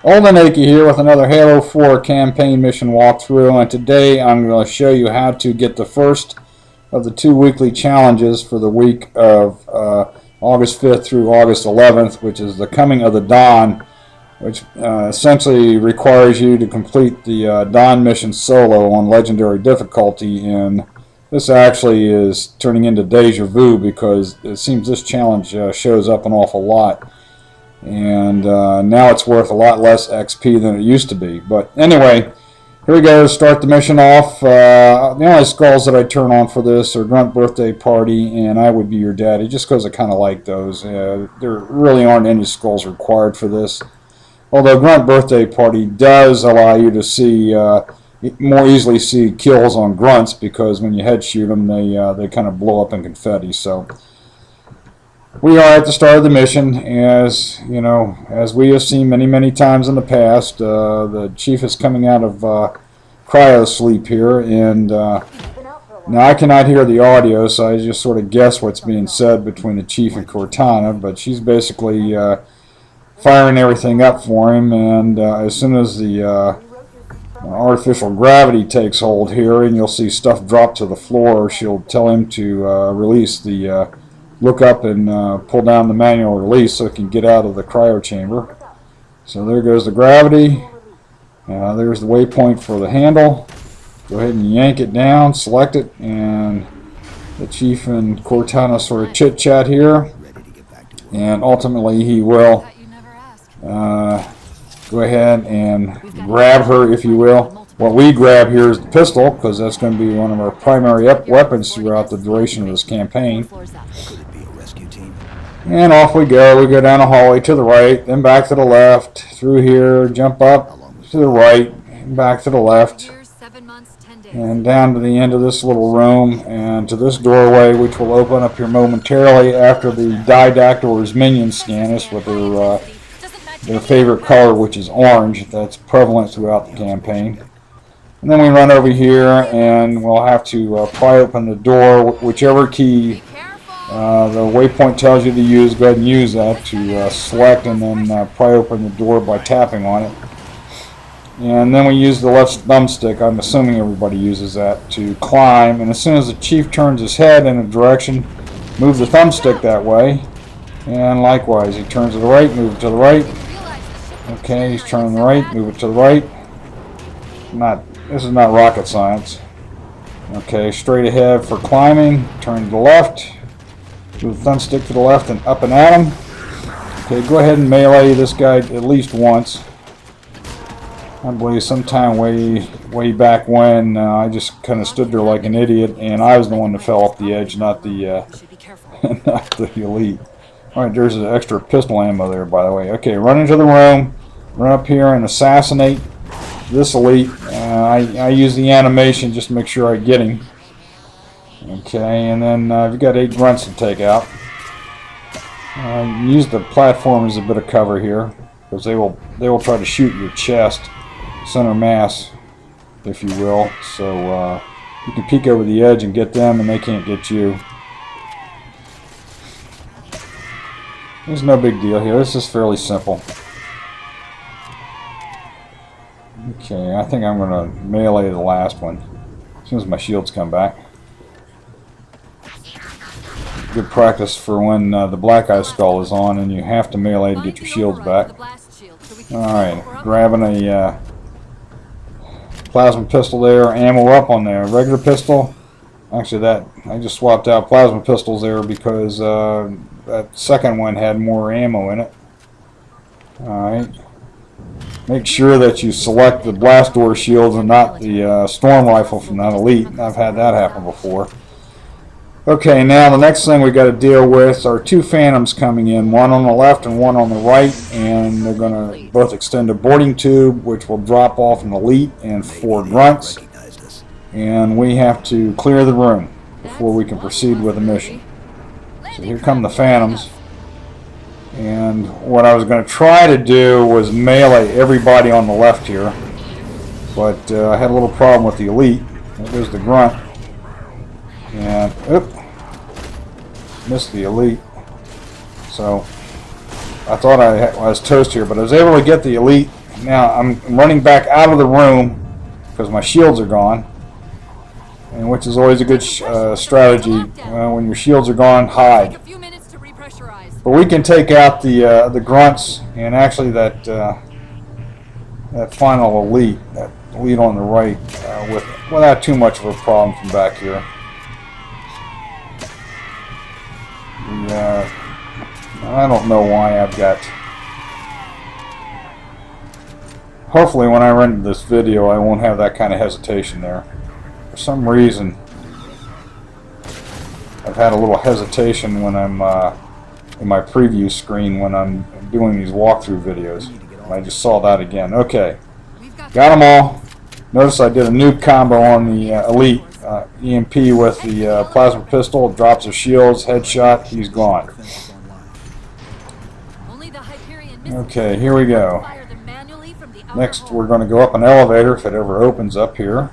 Old and Achy here with another Halo 4 campaign mission walkthrough, and today I'm going to show you how to get the first of the 2 weekly challenges for the week of August 5th through August 11th, which is the Coming of the Dawn, which essentially requires you to complete the Dawn mission solo on Legendary difficulty, and this actually is turning into deja vu because it seems this challenge shows up an awful lot. And now it's worth a lot less XP than it used to be. But anyway, here we go. Start the mission off. The only skulls that I turn on for this are Grunt Birthday Party and I Would Be Your Daddy, just because I kind of like those. There really aren't any skulls required for this. Although Grunt Birthday Party does allow you to see more easily see kills on grunts, because when you head shoot them, they kind of blow up in confetti. So we are at the start of the mission, as you know, as we have seen many times in the past. The chief is coming out of cryo sleep here, and now I cannot hear the audio, so I just sort of guess what's being said between the chief and Cortana. But she's basically firing everything up for him, and as soon as the artificial gravity takes hold here, and you'll see stuff drop to the floor, she'll tell him to release the look up and pull down the manual release so it can get out of the cryo chamber. So there goes the gravity. There's the waypoint for the handle. Go ahead and yank it down, select it, and the chief and Cortana sort of chit chat here, and ultimately he will go ahead and grab her, if you will. What we grab here is the pistol, because that's going to be one of our primary weapons throughout the duration of this campaign. And off we go. We go down a hallway to the right, then back to the left, through here, jump up to the right, back to the left, and down to the end of this little room, and to this doorway, which will open up here momentarily after the Didactor's minions scan us with their favorite color, which is orange. That's prevalent throughout the campaign. And then we run over here, and we'll have to pry open the door, whichever key the waypoint tells you to use. Go ahead and use that to select and then pry open the door by tapping on it. And then we use the left thumbstick. I'm assuming everybody uses that to climb. And as soon as the chief turns his head in a direction, move the thumbstick that way. And likewise, he turns to the right, move it to the right. Okay, he's turning the right, move it to the right. This is not rocket science. Okay, straight ahead for climbing, turn to the left. Move the thumbstick to the left and up and at him. Okay, go ahead and melee this guy at least once. I believe sometime way back when I just kind of stood there like an idiot, and I was the one that fell off the edge, not the not the elite. All right, there's an extra pistol ammo there, by the way. Okay, run into the room, run up here and assassinate this elite. I use the animation just to make sure I get him. Okay, and then you've got 8 grunts to take out. Use the platform as a bit of cover here, because they will try to shoot your chest, center mass, if you will. So you can peek over the edge and get them, and they can't get you. There's no big deal here. This is fairly simple. Okay, I think I'm going to melee the last one as soon as my shields come back. Good practice for when the Black Eye Skull is on and you have to melee to get your shields back. Alright, grabbing a plasma pistol there, ammo up on the regular pistol. Actually, I just swapped out plasma pistols there because that second one had more ammo in it. Alright. Make sure that you select the blast door shields and not the storm rifle from that elite. I've had that happen before. Okay, now the next thing we got to deal with are 2 phantoms coming in, one on the left and one on the right, and they're going to both extend a boarding tube, which will drop off an elite and 4 grunts. And we have to clear the room before we can proceed with the mission. So here come the phantoms. And what I was going to try to do was melee everybody on the left here, but I had a little problem with the elite. There's the grunt. And, missed the elite. So, I thought I was toast here, but I was able to get the elite now I'm running back out of the room because my shields are gone, and which is always a good strategy. When your shields are gone, hide. But we can take out the grunts and actually that final elite, that elite on the right, without too much of a problem from back here. I don't know why I've got. Hopefully, when I render this video, I won't have that kind of hesitation there. For some reason, I've had a little hesitation when I'm in my preview screen when I'm doing these walkthrough videos. I just saw that again. Okay, got them all. Notice I did a noob combo on the elite. EMP with the plasma pistol, drops his shields, headshot, he's gone. Okay, here we go. Next, we're going to go up an elevator if it ever opens up here.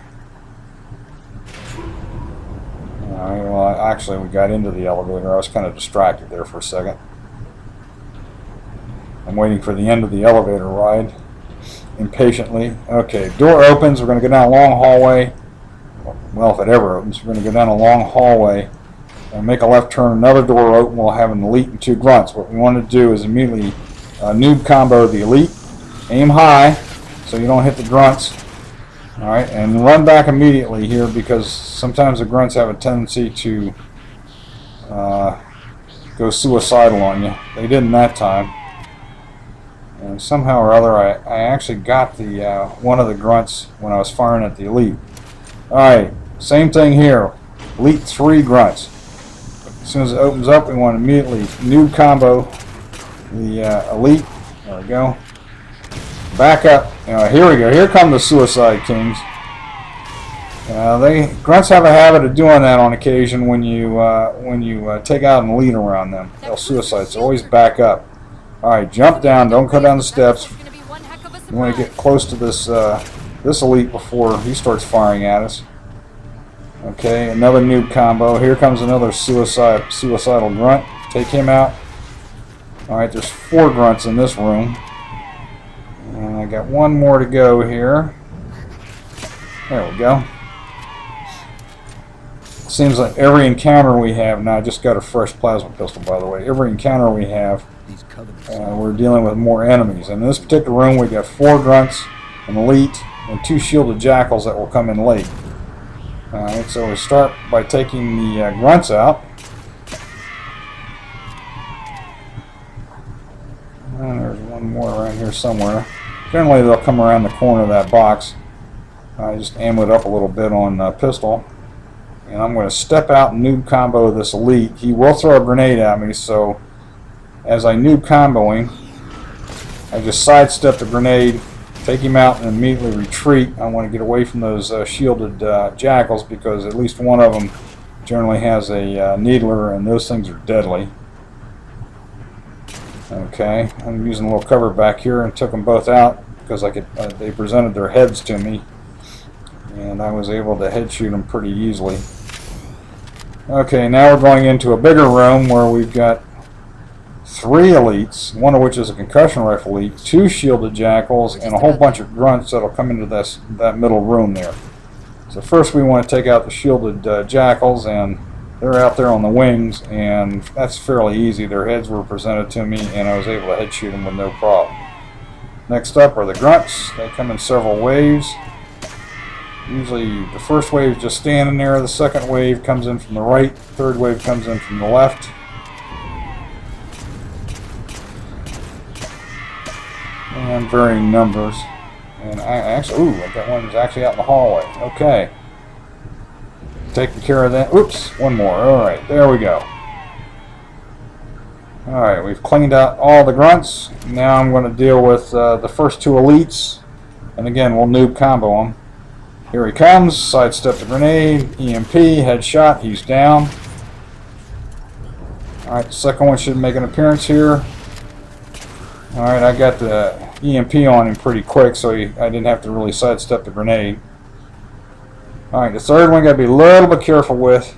Well, actually, we got into the elevator. I was kind of distracted there for a second. I'm waiting for the end of the elevator ride impatiently. Okay, door opens. We're going to go down a long hallway. Well, if it ever opens, we're going to go down a long hallway and make a left turn. Another door open. We'll have an elite and 2 grunts. What we want to do is immediately noob combo the elite. Aim high so you don't hit the grunts. Alright, and run back immediately here because sometimes the grunts have a tendency to go suicidal on you. They didn't that time. And somehow or other I actually got the one of the grunts when I was firing at the elite. Alright, same thing here. Elite 3 grunts. As soon as it opens up, we want to immediately noob combo the elite. There we go. Back up. Here we go. Here come the Suicide Kings. Grunts have a habit of doing that on occasion when you take out an elite around them. They'll suicide, so always back up. Alright, jump down. Don't go down the steps. You want to get close to this this elite before he starts firing at us. Okay, another noob combo. Here comes another suicidal grunt. Take him out. Alright, there's 4 grunts in this room. And I got one more to go here. There we go. Seems like every encounter we have, now I just got a fresh plasma pistol by the way, every encounter we have, we're dealing with more enemies. And in this particular room we got 4 grunts, an elite, and 2 shielded jackals that will come in late. Alright, so we start by taking the grunts out. And there's one more around here somewhere. Generally they'll come around the corner of that box. I just ammo it up a little bit on pistol. And I'm going to step out and noob combo this elite. He will throw a grenade at me, so as I noob combo him, I just sidestep the grenade, take him out, and immediately retreat. I want to get away from those shielded jackals because at least one of them generally has a needler, and those things are deadly. Okay, I'm using a little cover back here and took them both out because I could. They presented their heads to me, and I was able to head shoot them pretty easily. Okay, now we're going into a bigger room where we've got 3 elites, one of which is a concussion rifle elite, 2 shielded jackals, and a whole bunch of grunts that'll come into that middle room there. So first we want to take out the shielded jackals, and they're out there on the wings, and that's fairly easy. Their heads were presented to me, and I was able to head shoot them with no problem. Next up are the grunts. They come in several waves. Usually the first wave is just standing there, the second wave comes in from the right, third wave comes in from the left. And varying numbers. And I got one that's actually out in the hallway. Okay. Taking care of that. Oops, one more. Alright, there we go. Alright, we've cleaned out all the grunts. Now I'm going to deal with the first 2 elites. And again, we'll noob combo them. Here he comes, sidestep the grenade, EMP, headshot, he's down. Alright, the second one should make an appearance here. Alright, I got the EMP on him pretty quick, so I didn't have to really sidestep the grenade. Alright, the third one got to be a little bit careful with.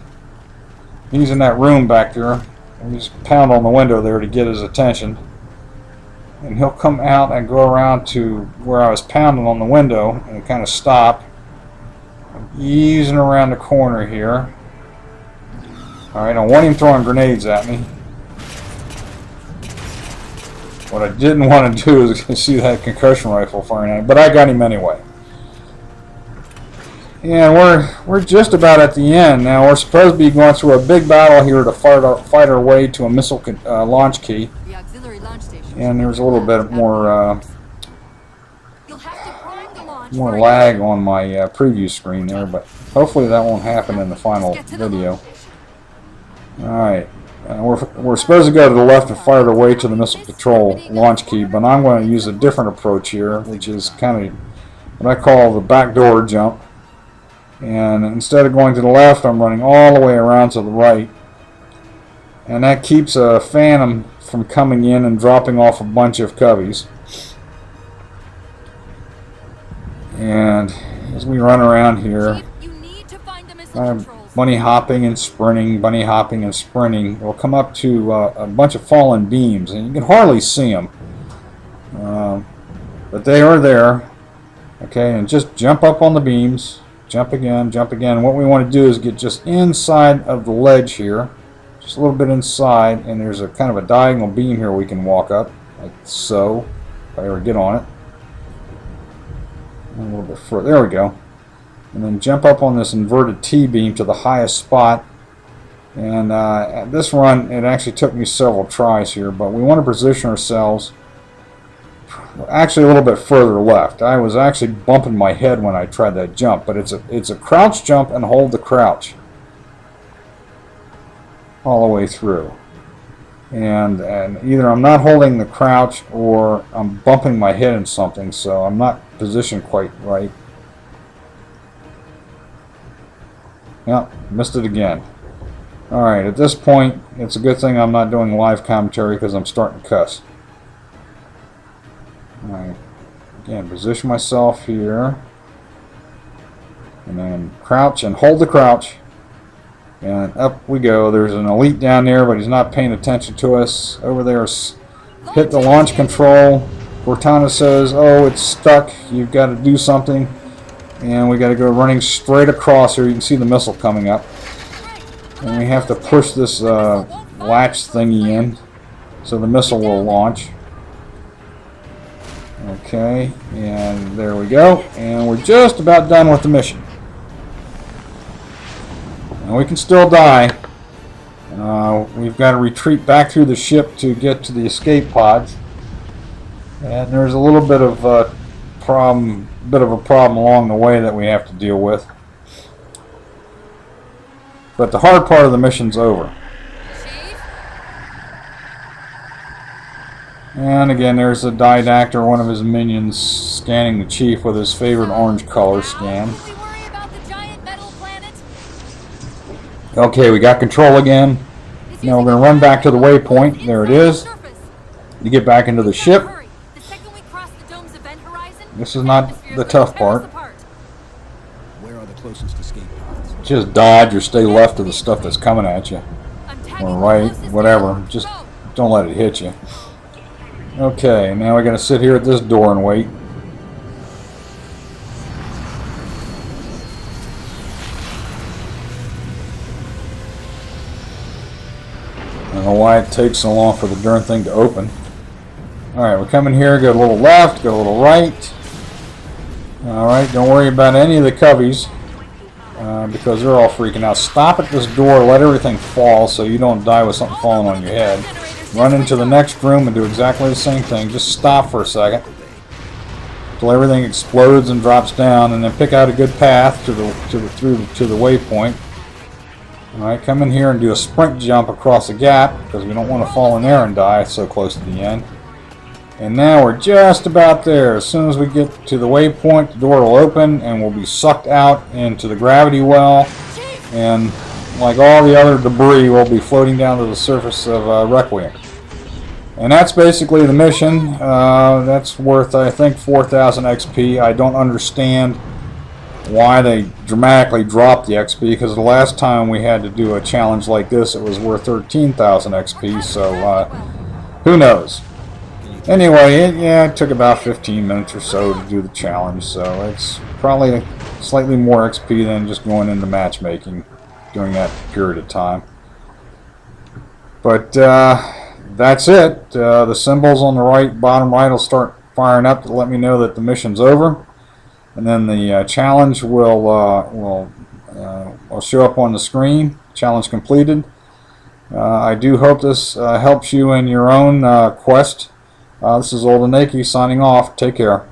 He's in that room back there. We just pound on the window there to get his attention. and he'll come out and go around to where I was pounding on the window and kind of stop. I'm easing around the corner here. Alright, I want him throwing grenades at me. What I didn't want to do is see that concussion rifle firing at him, but I got him anyway. And we're just about at the end now. We're supposed to be going through a big battle here to fight our way to a missile launch key. The auxiliary launch station. And there's a little bit more lag on my preview screen there, but hopefully that won't happen in the final video. Alright, we're supposed to go to the left and fire our way to the missile control launch key, but I'm going to use a different approach here, which is kind of what I call the backdoor jump. And instead of going to the left, I'm running all the way around to the right. And that keeps a Phantom from coming in and dropping off a bunch of coveys. And as we run around here, bunny hopping and sprinting, we'll come up to a bunch of fallen beams, and you can hardly see them. But they are there. Okay, and just jump up on the beams. Jump again, jump again. And what we want to do is get just inside of the ledge here. Just a little bit inside, and there's a kind of a diagonal beam here we can walk up, like so, if I ever get on it. A little bit further, there we go. And then jump up on this inverted T-beam to the highest spot. And at this run, it actually took me several tries here, but we want to position ourselves actually a little bit further left. I was actually bumping my head when I tried that jump, but it's a crouch jump and hold the crouch all the way through. And either I'm not holding the crouch or I'm bumping my head in something, so I'm not positioned quite right. Yep, missed it again. Alright, at this point, it's a good thing I'm not doing live commentary because I'm starting to cuss. Alright, again, position myself here. And then crouch and hold the crouch. And up we go. There's an elite down there, but he's not paying attention to us. Over there, hit the launch control. Cortana says, oh, it's stuck. You've got to do something. And we got to go running straight across here. You can see the missile coming up. And we have to push this latch thingy in so the missile will launch. Okay, and there we go. And we're just about done with the mission. And we can still die. We've got to retreat back through the ship to get to the escape pods. And there's a little bit of a problem along the way that we have to deal with. But the hard part of the mission's over. And again, there's a Didactor, one of his minions, scanning the Chief with his favorite orange color scan. Okay, we got control again. Now we're going to run back to the waypoint. There it is. To get back into the ship. This is not the tough part. Where are the closest escape pods? Just dodge or stay left of the stuff that's coming at you. Or right, whatever. Just don't let it hit you. Okay, now we're going to sit here at this door and wait. I don't know why it takes so long for the darn thing to open. Alright, we're coming here, go a little left, go a little right. Alright, don't worry about any of the coveys because they're all freaking out. Stop at this door, let everything fall so you don't die with something falling on your head. Run into the next room and do exactly the same thing. Just stop for a second until everything explodes and drops down, and then pick out a good path to the waypoint. All right, come in here and do a sprint jump across the gap because we don't want to fall in there and die so close to the end. And now we're just about there. As soon as we get to the waypoint, the door will open and we'll be sucked out into the gravity well, and like all the other debris, will be floating down to the surface of Requiem. And that's basically the mission. That's worth, I think, 4,000 XP. I don't understand why they dramatically dropped the XP, because the last time we had to do a challenge like this, it was worth 13,000 XP, so who knows. Anyway, it took about 15 minutes or so to do the challenge, so it's probably slightly more XP than just going into matchmaking during that period of time. But that's it. The symbols on the bottom right will start firing up to let me know that the mission's over, and then the challenge will show up on the screen. Challenge completed. I do hope this helps you in your own quest. This is Old Anaki signing off. Take care.